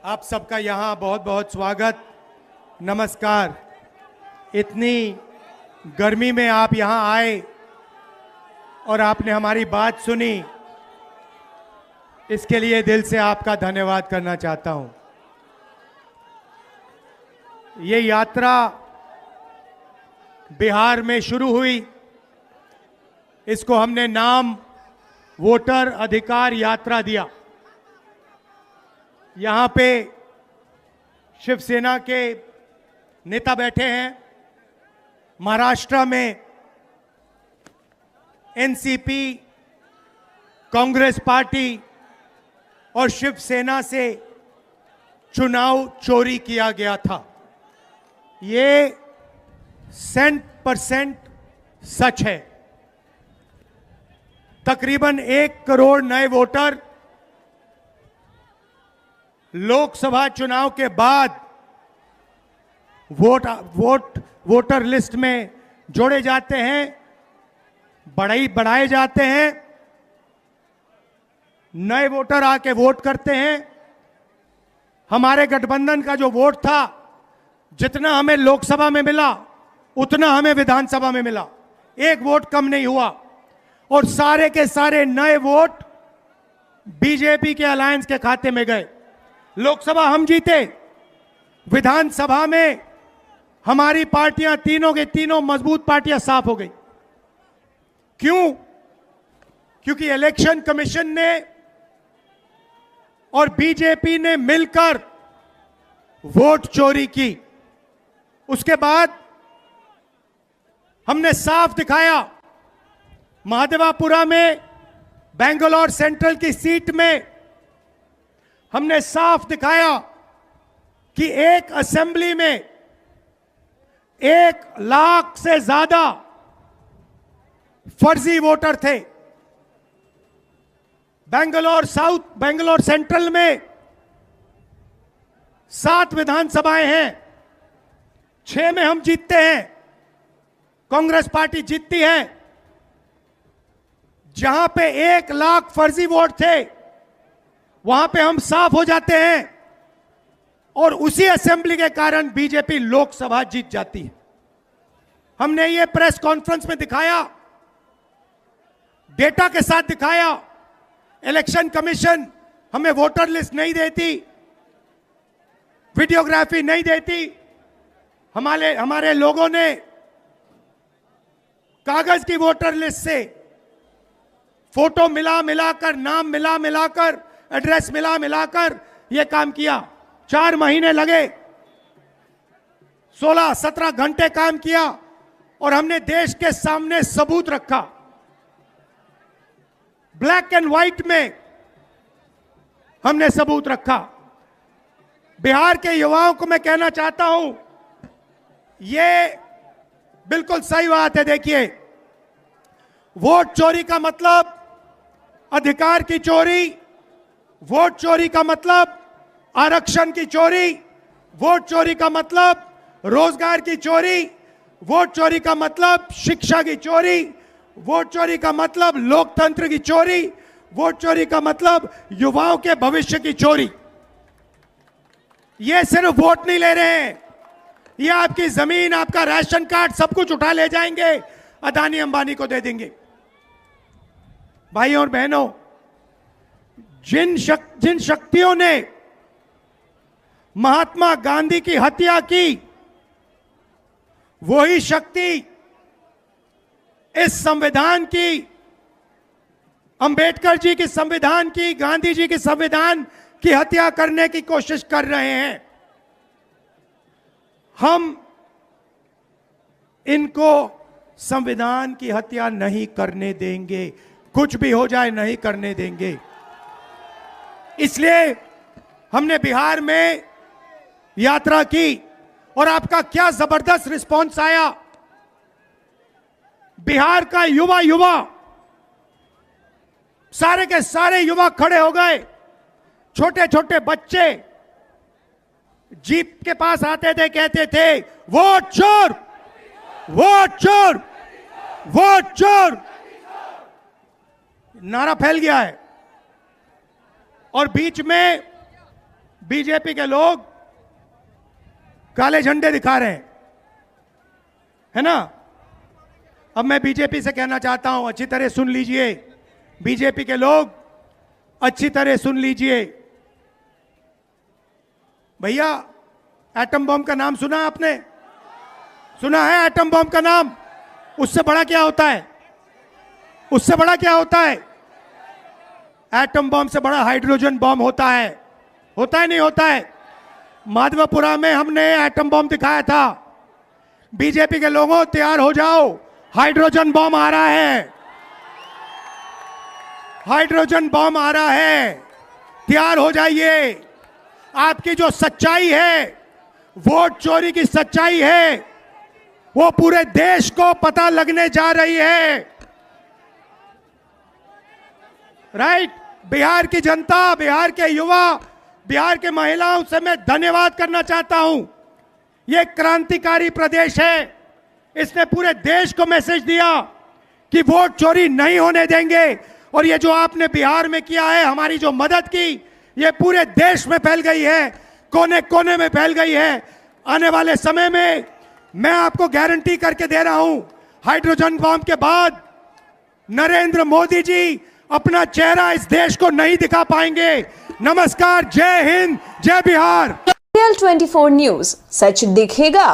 आप सबका यहाँ बहुत बहुत स्वागत, नमस्कार। इतनी गर्मी में आप यहाँ आए और आपने हमारी बात सुनी, इसके लिए दिल से आपका धन्यवाद करना चाहता हूँ। ये यात्रा बिहार में शुरू हुई, इसको हमने नाम वोटर अधिकार यात्रा दिया। यहाँ पे शिवसेना के नेता बैठे हैं, महाराष्ट्र में एनसीपी, कांग्रेस पार्टी और शिवसेना से चुनाव चोरी किया गया था। ये 100% सच है। तकरीबन 1 करोड़ नए वोटर लोकसभा चुनाव के बाद वोटर लिस्ट में जोड़े जाते हैं, बढ़ाए जाते हैं। नए वोटर आके वोट करते हैं। हमारे गठबंधन का जो वोट था, जितना हमें लोकसभा में मिला उतना हमें विधानसभा में मिला, 1 वोट कम नहीं हुआ। और सारे के सारे नए वोट बीजेपी के अलायंस के खाते में गए। लोकसभा हम जीते, विधानसभा में हमारी पार्टियां तीनों के तीनों मजबूत पार्टियां साफ हो गई। क्यों? क्योंकि इलेक्शन कमीशन ने और बीजेपी ने मिलकर वोट चोरी की। उसके बाद हमने साफ दिखाया, महादेवापुरा में बेंगलोर सेंट्रल की सीट में हमने साफ दिखाया कि एक असेंबली में 1 लाख से ज्यादा फर्जी वोटर थे। बेंगलोर सेंट्रल में 7 विधानसभाएं हैं, 6 में हम जीतते हैं, कांग्रेस पार्टी जीतती है। जहां पे 1 लाख फर्जी वोट थे, वहां पे हम साफ हो जाते हैं और उसी असेंबली के कारण बीजेपी लोकसभा जीत जाती है। हमने ये प्रेस कॉन्फ्रेंस में दिखाया, डेटा के साथ दिखाया। इलेक्शन कमीशन हमें वोटर लिस्ट नहीं देती, वीडियोग्राफी नहीं देती। हमारे लोगों ने कागज की वोटर लिस्ट से फोटो मिलाकर, नाम मिलाकर, एड्रेस मिलाकर यह काम किया। 4 महीने लगे, 16-17 घंटे काम किया और हमने देश के सामने सबूत रखा। ब्लैक एंड व्हाइट में हमने सबूत रखा। बिहार के युवाओं को मैं कहना चाहता हूं, यह बिल्कुल सही बात है। देखिए, वोट चोरी का मतलब अधिकार की चोरी, वोट चोरी का मतलब आरक्षण की चोरी, वोट चोरी का मतलब रोजगार की चोरी, वोट चोरी का मतलब शिक्षा की चोरी, वोट चोरी का मतलब लोकतंत्र की चोरी, वोट चोरी का मतलब युवाओं के भविष्य की चोरी। ये सिर्फ वोट नहीं ले रहे हैं, ये आपकी जमीन, आपका राशन कार्ड, सब कुछ उठा ले जाएंगे, अदानी अंबानी को दे देंगे। भाइयों और बहनों, जिन शक्तियों ने महात्मा गांधी की हत्या की, वही शक्ति इस संविधान की, अंबेडकर जी की संविधान की, गांधी जी की संविधान की हत्या करने की कोशिश कर रहे हैं। हम इनको संविधान की हत्या नहीं करने देंगे, कुछ भी हो जाए नहीं करने देंगे। इसलिए हमने बिहार में यात्रा की और आपका क्या जबरदस्त रिस्पांस आया। बिहार का युवा सारे के सारे युवा खड़े हो गए। छोटे छोटे बच्चे जीप के पास आते थे, कहते थे वोट चोर, वोट चोर, वोट चोर। नारा फैल गया है और बीच में बीजेपी के लोग काले झंडे दिखा रहे हैं, है ना। अब मैं बीजेपी से कहना चाहता हूं, अच्छी तरह सुन लीजिए, बीजेपी के लोग अच्छी तरह सुन लीजिए। भैया, एटम बम का नाम सुना आपने? सुना है एटम बम का नाम? उससे बड़ा क्या होता है? उससे बड़ा क्या होता है? एटम बम से बड़ा हाइड्रोजन बम होता है। होता है नहीं होता है? माधवपुरा में हमने एटम बम दिखाया था। बीजेपी के लोगों, तैयार हो जाओ, हाइड्रोजन बम आ रहा है। हाइड्रोजन बम आ रहा है, तैयार हो जाइए। आपकी जो सच्चाई है, वोट चोरी की सच्चाई है, वो पूरे देश को पता लगने जा रही है। राइट? बिहार की जनता, बिहार के युवा, बिहार के महिलाओं से मैं धन्यवाद करना चाहता हूं। यह क्रांतिकारी प्रदेश है। इसने पूरे देश को मैसेज दिया कि वोट चोरी नहीं होने देंगे। और ये जो आपने बिहार में किया है, हमारी जो मदद की, ये पूरे देश में फैल गई है, कोने कोने में फैल गई है। आने वाले समय में मैं आपको गारंटी करके दे रहा हूं, हाइड्रोजन बम के बाद नरेंद्र मोदी जी अपना चेहरा इस देश को नहीं दिखा पाएंगे। नमस्कार, जय हिंद, जय बिहार। ABL 24 न्यूज, सच दिखेगा।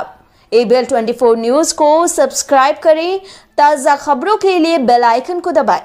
ABL 24 न्यूज को सब्सक्राइब करें। ताजा खबरों के लिए बेल आइकन को दबाएं।